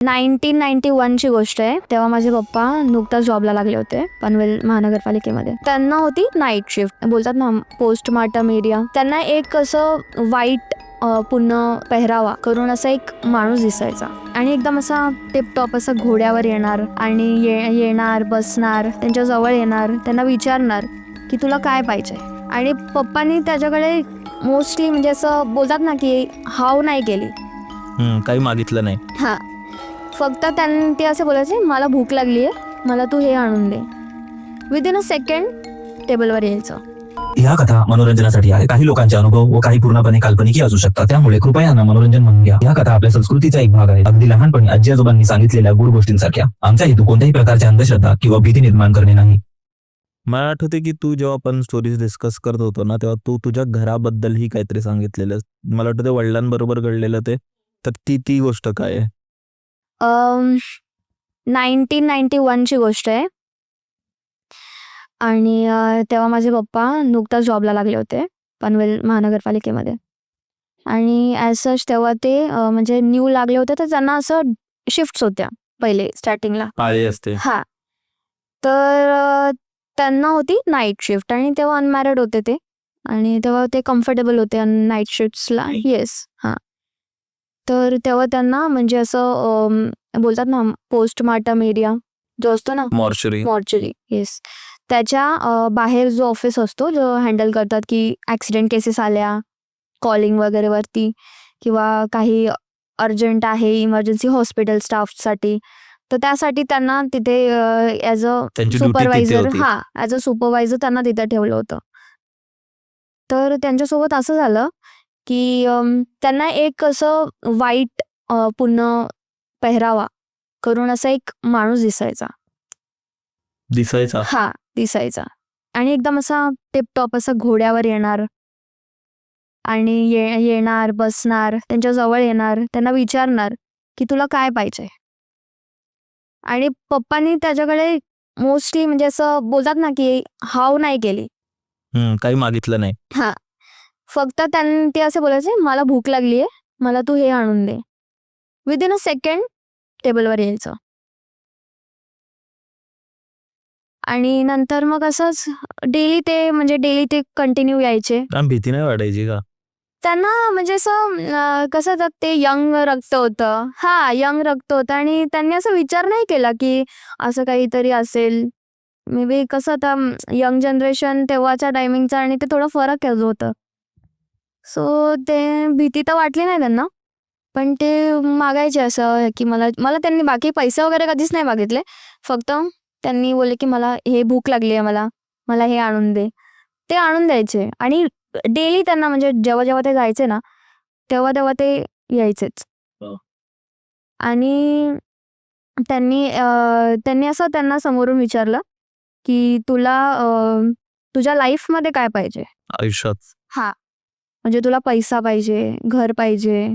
1991ची गोष्ट आहे. तेव्हा माझे पप्पा नुकताच जॉबला लागले होते पनवेल महानगरपालिकेमध्ये. त्यांना होती नाईट शिफ्ट, बोलतात ना पोस्टमार्टम एरिया. त्यांना एक असं व्हाईट पूर्ण पेहरावा करून असा एक माणूस दिसायचा आणि एकदम असा टिपटॉप असा घोड्यावर येणार आणि येणार बसणार, त्यांच्या जवळ येणार, त्यांना विचारणार की तुला काय पाहिजे. आणि पप्पांनी त्याच्याकडे मोस्टली म्हणजे असं बोलतात ना की हाव नाही केली, काही मागितलं नाही. हा, फक्त त्यांनी ते असे बोलायचे मला भूक लागली आहे, मला तू हे आणून दे. विदिन अ सेकंड टेबलवर यायचं. या कथा मनोरंजनासाठी आहे. काही लोकांचे अनुभव व काही पूर्णपणे काल्पनिकही असू शकतात, त्यामुळे कृपया यांना मनोरंजन म्हणून घ्या. या कथा आपल्या संस्कृतीचा एक भाग आहे, अगदी लहानपणी आजी आजोबांनी सांगितलेल्या गुड गोष्टींसारख्या. आमचा हेतू कोणत्याही प्रकारची अंधश्रद्धा किंवा भीती निर्माण करणे नाही. मला आठवते की तू जेव्हा आपण स्टोरीज डिस्कस करत होतो ना, तेव्हा तू तुझ्या घराबद्दलही काहीतरी सांगितलेलं. मला वाटतं ते वडिलांबरोबर घडलेलं ते. तर ती गोष्ट काय आहे? 1991ची गोष्ट आहे आणि तेव्हा माझे पप्पा नुकताच जॉबला लागले होते पनवेल महानगरपालिकेमध्ये. आणि ॲज सच तेव्हा ते म्हणजे न्यू लागले होते, तर त्यांना असं शिफ्ट्स होत्या पहिले स्टार्टिंगला. आळे असते. हा, तर त्यांना होती नाईट शिफ्ट आणि तेव्हा अनमॅरिड होते ते आणि तेव्हा ते कम्फर्टेबल होते नाईट शिफ्ट्सला. येस, हां. तर तेव्हा त्यांना म्हणजे असं बोलतात ना पोस्टमार्टम एरिया जो असतो ना, मॉर्चरी, येस, त्याच्या बाहेर जो ऑफिस असतो जो हँडल करतात की ॲक्सिडेंट केसेस आल्या कॉलिंग वगैरे वरती किंवा काही अर्जंट आहे इमर्जन्सी हॉस्पिटल स्टाफसाठी, तर त्यासाठी त्यांना तिथे as a supervisor, as a supervisor त्यांना तिथे ठेवलं होतं. तर त्यांच्यासोबत असं झालं की त्यांना एक असं व्हाईट पूर्ण पेहरावा करून असा एक माणूस दिसायचा आणि एकदम असा टिपटॉप असा घोड्यावर येणार आणि येणार बसणार, त्यांच्या जवळ येणार, त्यांना विचारणार की तुला काय पाहिजे. आणि पप्पांनी त्याच्याकडे मोस्टली म्हणजे असं बोलतात ना की हाव नाही केली, काही मागितलं नाही. हा, फक्त त्यांनी ते असे बोलायचे मला भूक लागली आहे, मला तू हे आणून दे. विदिन अ सेकंड टेबलवर यायचं. आणि नंतर मग असंच डेली ते कंटिन्यू यायचे. भीती नाही वाटायची का? त्यांना म्हणजे असं कसं तर ते यंग रक्त होतं, यंग रक्त होतं आणि त्यांनी असं विचार नाही केला की असं काहीतरी असेल. मे बी कसं आता यंग जनरेशन तेव्हाच्या टायमिंगचं आणि ते थोडं फरक होतं. सो ते भीती तर वाटली नाही त्यांना, पण ते मागायचे असं की मला त्यांनी बाकी पैसे वगैरे कधीच नाही मागितले. फक्त त्यांनी बोलले की मला हे भूक लागली आहे, मला हे आणून दे. ते आणून द्यायचे आणि डेली त्यांना म्हणजे जेव्हा ते जायचे ना तेव्हा ते यायचेच. आणि त्यांनी असं त्यांना समोरून विचारलं की तुला तुझ्या लाईफमध्ये काय पाहिजे आयुष्यात? म्हणजे तुला पैसा पाहिजे, घर पाहिजे,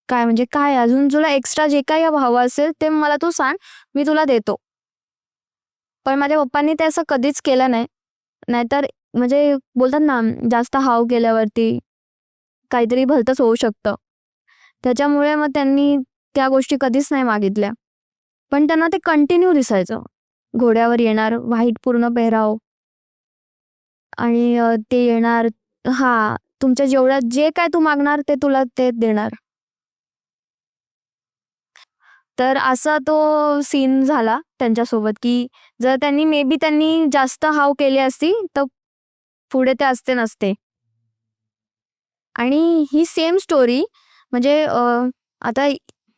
काय म्हणजे काय अजून तुला एक्स्ट्रा जे काही हवं असेल ते मला तू सांग, मी तुला देतो. पण माझ्या पप्पांनी ते असं कधीच केलं नाही. नाहीतर म्हणजे बोलतात ना जास्त हाव केल्यावरती काहीतरी भलतंच होऊ शकतं. त्याच्यामुळे मग त्यांनी त्या गोष्टी कधीच नाही मागितल्या. पण त्यांना ते कंटिन्यू दिसायचं, घोड्यावर येणार, व्हाईट पूर्ण पेहराव आणि ते येणार, तुमच्या जेवढं जे काय तू मागणार ते तुला ते देणार. तर असा तो सीन झाला त्यांच्यासोबत की जर त्यांनी जास्त हाव केली असती तर पुढे ते असते नसते. आणि ही सेम स्टोरी म्हणजे आता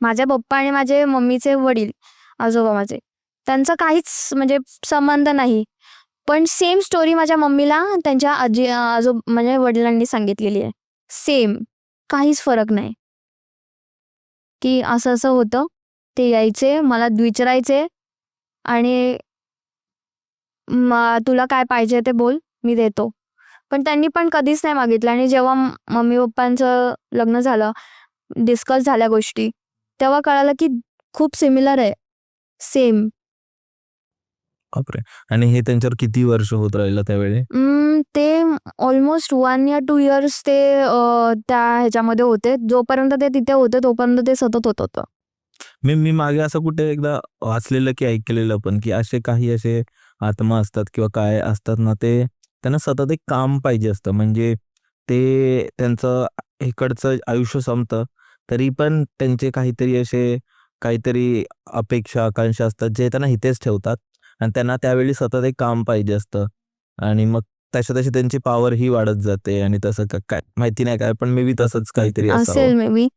माझ्या पप्पा आणि माझे मम्मीचे वडील आजोबा माझे त्यांचा काहीच म्हणजे संबंध नाही, पण सेम स्टोरी माझ्या मम्मीला त्यांच्या म्हणजे वडिलांनी सांगितलेली आहे. सेम, काहीच फरक नाही की असं असं होतं. ते यायचे, मला विचारायचे आणि तुला काय पाहिजे ते बोल, मी देतो. पण त्यांनी पण कधीच नाही मागितलं. आणि जेव्हा मम्मी पप्पांचं लग्न झालं, डिस्कस झाल्या गोष्टी, तेव्हा कळालं की खूप सिमिलर आहे, सेम. बापरे. आणि हे त्यांच्यावर किती वर्ष होत राहिलं त्यावेळी? ते ऑलमोस्ट 1 या 2 इयर्स ते त्या ह्याच्यामध्ये होते. जोपर्यंत ते तिथे होते तोपर्यंत ते सतत होत होतं. मी मागे असं कुठे एकदा वाचलेलं की ऐकलेलं पण, की असे काही असे आत्मा असतात किंवा काय असतात ना, ते त्यांना सतत एक काम पाहिजे असतं. म्हणजे ते त्यांचं इकडचं आयुष्य संपतं, तरी पण त्यांचे काहीतरी अपेक्षा, आकांक्षा असतात, जे त्यांना इथेच ठेवतात आणि त्यांना त्यावेळी सतत एक काम पाहिजे असतं आणि मग तशी त्यांची पॉवर ही वाढत जाते आणि तसं काय माहिती नाही काय, पण मे बी तसंच काहीतरी असावं. असेल मे बी.